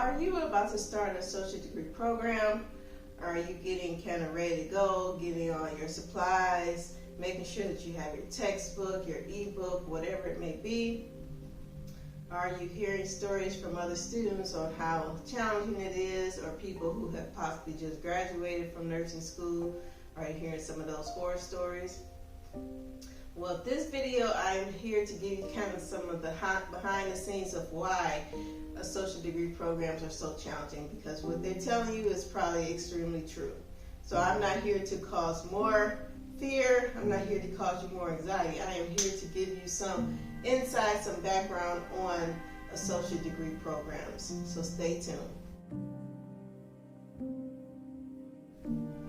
are you about to start an associate degree program? Are you getting kind of ready to go, getting all your supplies, making sure that you have your textbook, your ebook, whatever it may be? Are you hearing stories from other students on how challenging it is, or people who have possibly just graduated from nursing school? Are you hearing some of those horror stories? Well, this video, I'm here to give you kind of some of the behind the scenes of why associate degree programs are so challenging, because what they're telling you is probably extremely true. So I'm not here to cause more fear. I'm not here to cause you more anxiety. I am here to give you some insight, some background on associate degree programs. So stay tuned.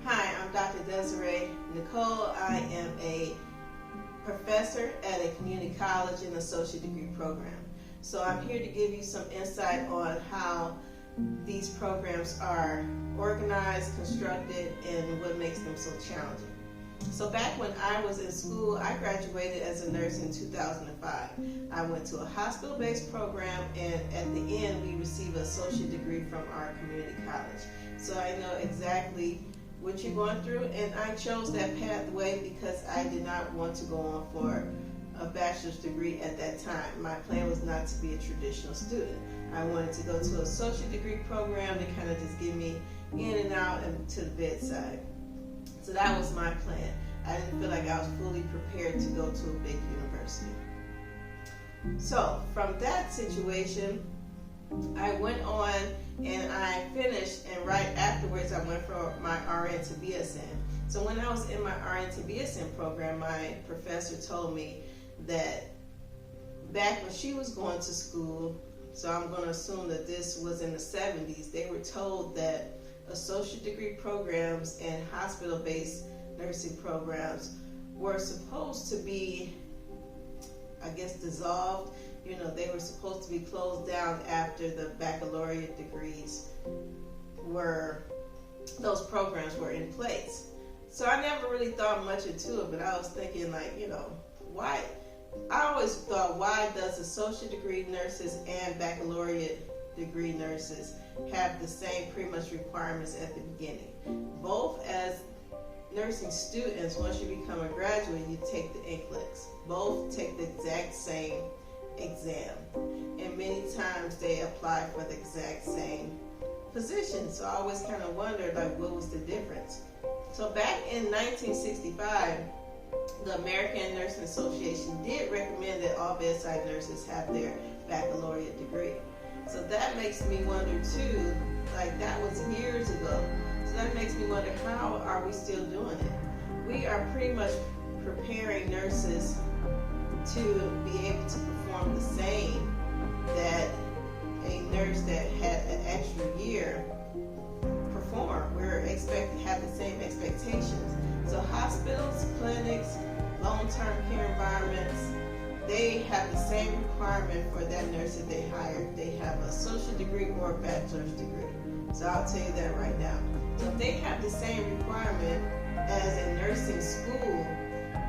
Hi, I'm Dr. Desiree Nicole. I am a professor at a community college in associate degree program. So I'm here to give you some insight on how these programs are organized, constructed, and what makes them so challenging. So back when I was in school, I graduated as a nurse in 2005. I went to a hospital-based program, and at the end we received an associate degree from our community college. So I know exactly what you're going through, and I chose that pathway because I did not want to go on for a bachelor's degree at that time. My plan was not to be a traditional student. I wanted to go to an associate degree program to kind of just get me in and out and to the bedside. So that was my plan. I didn't feel like I was fully prepared to go to a big university. So from that situation, I went on and I finished, and right afterwards I went for my RN to BSN. So when I was in my RN to BSN program, my professor told me that back when she was going to school, so I'm going to assume that this was in the 70s, they were told that associate degree programs and hospital-based nursing programs were supposed to be, I guess, dissolved. You know, they were supposed to be closed down after the baccalaureate degrees those programs were in place. So I never really thought much into it, but I was thinking, like, you know, why? I always thought, why does associate degree nurses and baccalaureate degree nurses have the same pretty much requirements at the beginning? Both as nursing students, once you become a graduate, you take the NCLEX. Both take the exact same exam, and many times they apply for the exact same position. So I always kind of wondered, like, what was the difference? So back in 1965, the American Nursing Association did recommend that all bedside nurses have their baccalaureate degree. So that makes me wonder too, like, that was years ago. So that makes me wonder, how are we still doing it? We are pretty much preparing nurses to be able to perform the same that a nurse that had an extra year performed. We're expected to have the same expectations. So hospitals, clinics, long-term care environments, they have the same requirement for that nurse that they hire. They have an associate degree or a bachelor's degree. So I'll tell you that right now. So if they have the same requirement as a nursing school,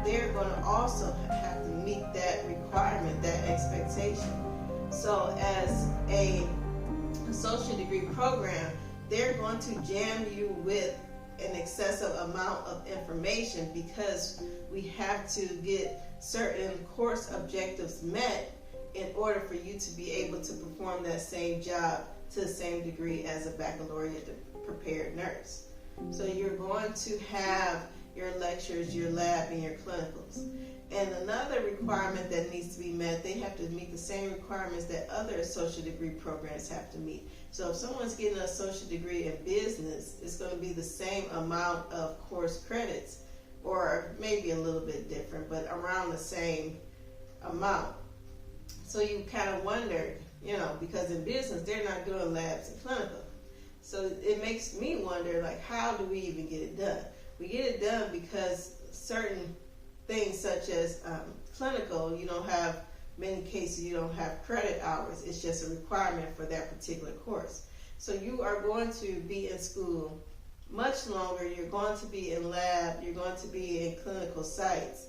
they're going to also have to meet that requirement, that expectation. So as a associate degree program, they're going to jam you with an excessive amount of information, because we have to get certain course objectives met in order for you to be able to perform that same job to the same degree as a baccalaureate prepared nurse. So you're going to have your lectures, your lab, and your clinicals. And another requirement that needs to be met, they have to meet the same requirements that other associate degree programs have to meet. So if someone's getting an associate degree in business, it's going to be the same amount of course credits, or maybe a little bit different, but around the same amount. So you kind of wonder, you know, because in business, they're not doing labs and clinical. So it makes me wonder, like, how do we even get it done? We get it done because certain things such as clinical, you don't have, many cases you don't have credit hours. It's just a requirement for that particular course. So you are going to be in school much longer. You're going to be in lab. You're going to be in clinical sites.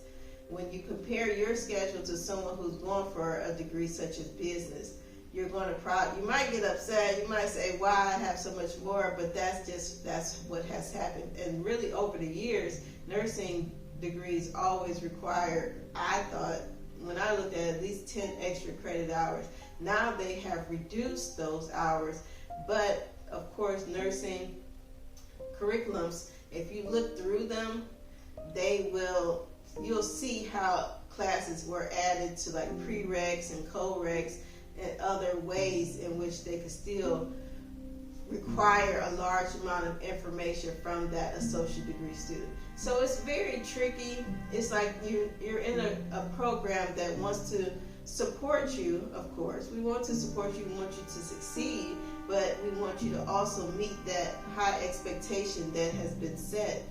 When you compare your schedule to someone who's going for a degree such as business, you're going to you might get upset. You might say, why I have so much more, but that's what has happened. And really over the years, nursing degrees always required, I thought, when I looked at least 10 extra credit hours. Now they have reduced those hours, but of course nursing curriculums, if you look through them, you'll see how classes were added to like prereqs and co-reqs and other ways in which they could still require a large amount of information from that associate degree student. So it's very tricky. It's like you're in a program that wants to support you, of course. We want to support you, we want you to succeed, but we want you to also meet that high expectation that has been set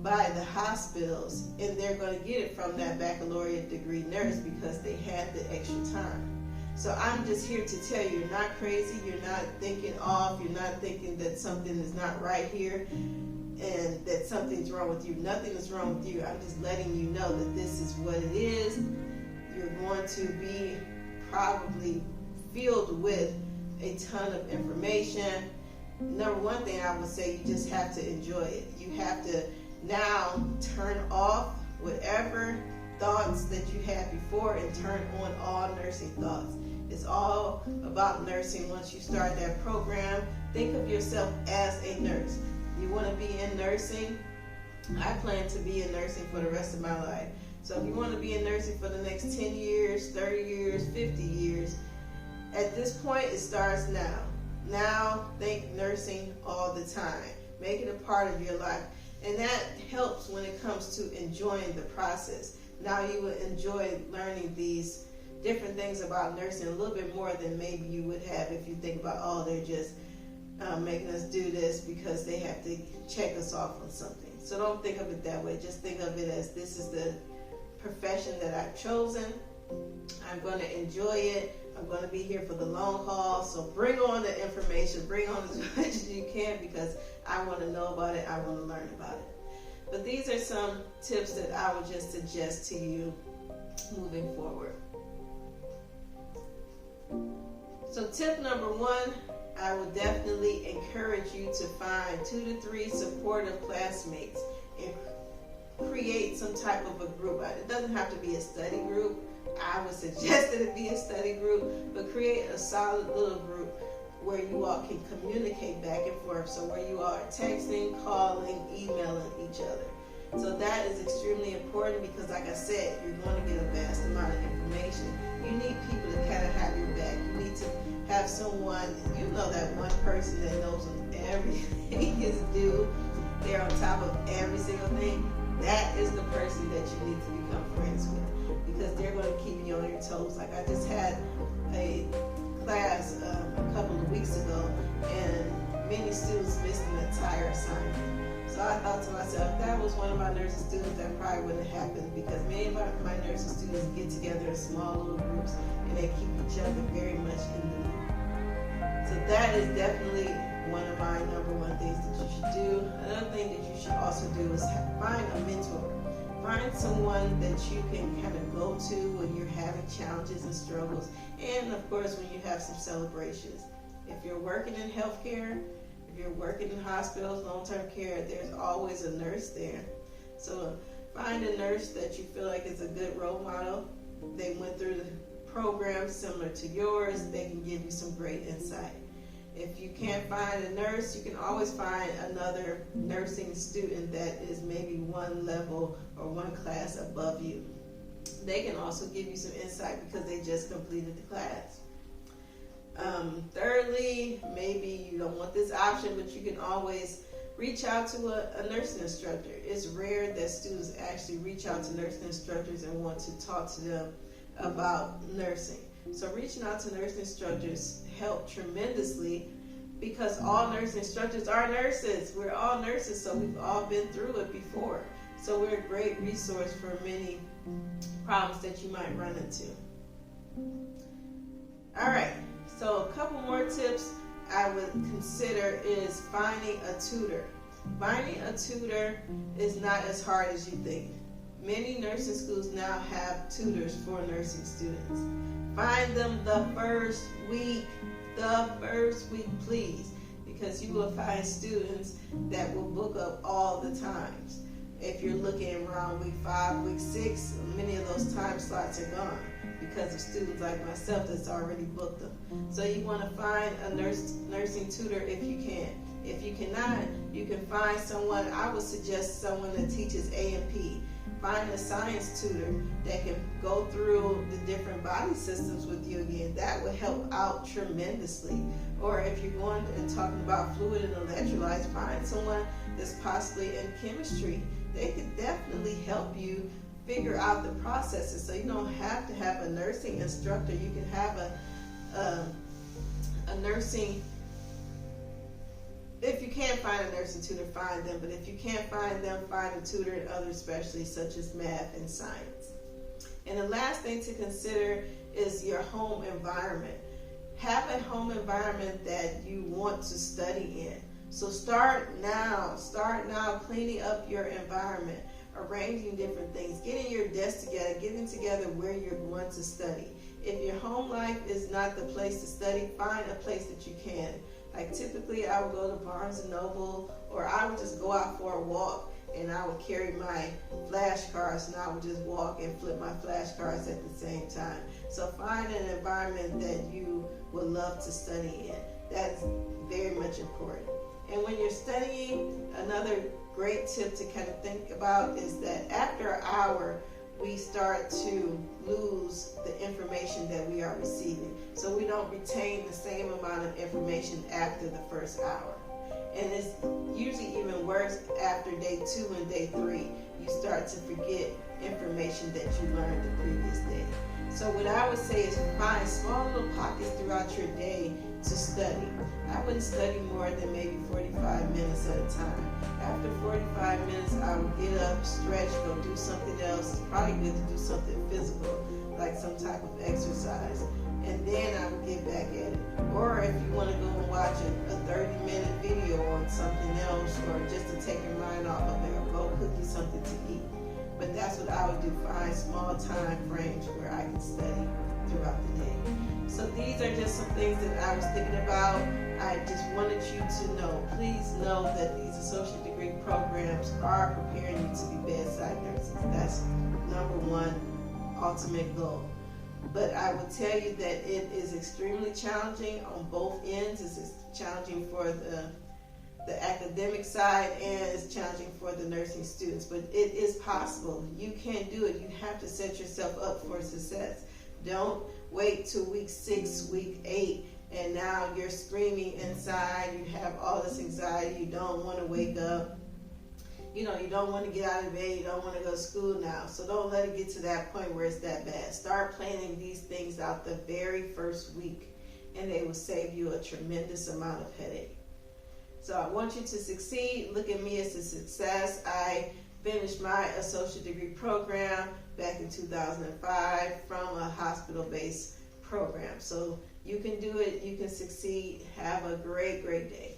by the hospitals, and they're going to get it from that baccalaureate degree nurse because they had the extra time. So I'm just here to tell you, you're not crazy, you're not thinking off, you're not thinking that something is not right here and that something's wrong with you. Nothing is wrong with you. I'm just letting you know that this is what it is. You're going to be probably filled with a ton of information. Number one thing I would say, you just have to enjoy it. You have to now turn off whatever thoughts that you had before and turn on all nursing thoughts. It's all about nursing. Once you start that program, think of yourself as a nurse. You want to be in nursing? I plan to be in nursing for the rest of my life. So if you want to be in nursing for the next 10 years, 30 years, 50 years, at this point it starts now. Now think nursing all the time. Make it a part of your life. And that helps when it comes to enjoying the process. Now you will enjoy learning these different things about nursing a little bit more than maybe you would have if you think about, oh, they're just making us do this because they have to check us off on something. So don't think of it that way. Just think of it as, this is the profession that I've chosen. I'm going to enjoy it. I'm going to be here for the long haul. So bring on the information. Bring on as much as you can, because I want to know about it. I want to learn about it. But these are some tips that I would just suggest to you moving forward. So tip number one, I would definitely encourage you to find 2 to 3 supportive classmates and create some type of a group. It doesn't have to be a study group. I would suggest that it be a study group, but create a solid little group where you all can communicate back and forth. So where you all are texting, calling, emailing each other. So that is extremely important because, like I said, you're going to get a vast amount of information. You need people to kind of have your back. You need to have someone, that one person that knows when everything is due. They're on top of every single thing. That is the person that you need to become friends with, because they're going to keep you on your toes. Like I just had a class a couple of weeks ago, and many students missed an entire assignment. So I thought to myself, if that was one of my nursing students, that probably wouldn't have happened, because many of my nursing students get together in small little groups and they keep each other very much in the loop. So that is definitely one of my number one things that you should do. Another thing that you should also do is find a mentor. Find someone that you can kind of go to when you're having challenges and struggles, and of course when you have some celebrations. If you're working in healthcare, if you're working in hospitals, long-term care, there's always a nurse there. So find a nurse that you feel like is a good role model. They went through the program similar to yours. They can give you some great insight. If you can't find a nurse, you can always find another nursing student that is maybe one level or one class above you. They can also give you some insight because they just completed the class. Thirdly, maybe you don't want this option, but you can always reach out to a nursing instructor. It's rare that students actually reach out to nursing instructors and want to talk to them about nursing. So reaching out to nursing instructors help tremendously, because all nursing instructors are nurses. We're all nurses, so we've all been through it before. So we're a great resource for many problems that you might run into. All right, so a couple more tips I would consider is finding a tutor. Finding a tutor is not as hard as you think. Many nursing schools now have tutors for nursing students. Find them the first week, please, because you will find students that will book up all the times. If you're looking around week 5, week 6, many of those time slots are gone because of students like myself that's already booked them. So you want to find a nursing tutor if you can. If you cannot, you can find someone. I would suggest someone that teaches A&P. Find a science tutor that can go through the different body systems with you again. That would help out tremendously. Or if you're going and talking about fluid and electrolytes, find someone that's possibly in chemistry. They could definitely help you figure out the processes. So you don't have to have a nursing instructor. You can have a nursing. If you can't find a nursing tutor, find them. But if you can't find them, find a tutor in other specialties such as math and science. And the last thing to consider is your home environment. Have a home environment that you want to study in. So start now cleaning up your environment, arranging different things, getting your desk together, getting together where you're going to study. If your home life is not the place to study, find a place that you can. Like typically I would go to Barnes & Noble, or I would just go out for a walk and I would carry my flashcards and I would just walk and flip my flashcards at the same time. So find an environment that you would love to study in. That's very much important. And when you're studying, another great tip to kind of think about is that after an hour, we start to lose the information that we are receiving. So we don't retain the same amount of information after the first hour. And it's usually even worse after day 2 and day 3. You start to forget information that you learned the previous day. So what I would say is find small little pockets throughout your day to study. I wouldn't study more than maybe 45 minutes at a time. After 45 minutes, I would get up, stretch, go do something else. It's probably good to do something physical, like some type of exercise. And then I would get back at it. Or if you want to go and watch a 30-minute video on something else, or just to take your mind off of it, or go cook you something to eat. But that's what I would do, find small time frames where I can study throughout the day. So these are just some things that I was thinking about. I just wanted you to know, please know that these associate degree programs are preparing you to be bedside nurses. That's number one ultimate goal. But I will tell you that it is extremely challenging on both ends. It's challenging for the academic side, and it's challenging for the nursing students. But it is possible. You can do it. You have to set yourself up for success. Don't wait till week 6, week 8, and now you're screaming inside. You have all this anxiety. You don't want to wake up. You don't want to get out of bed. You don't want to go to school now. So don't let it get to that point where it's that bad. Start planning these things out the very first week, and they will save you a tremendous amount of headache. So I want you to succeed. Look at me as a success. I finished my associate degree program back in 2005 from a hospital-based program. So you can do it. You can succeed. Have a great, great day.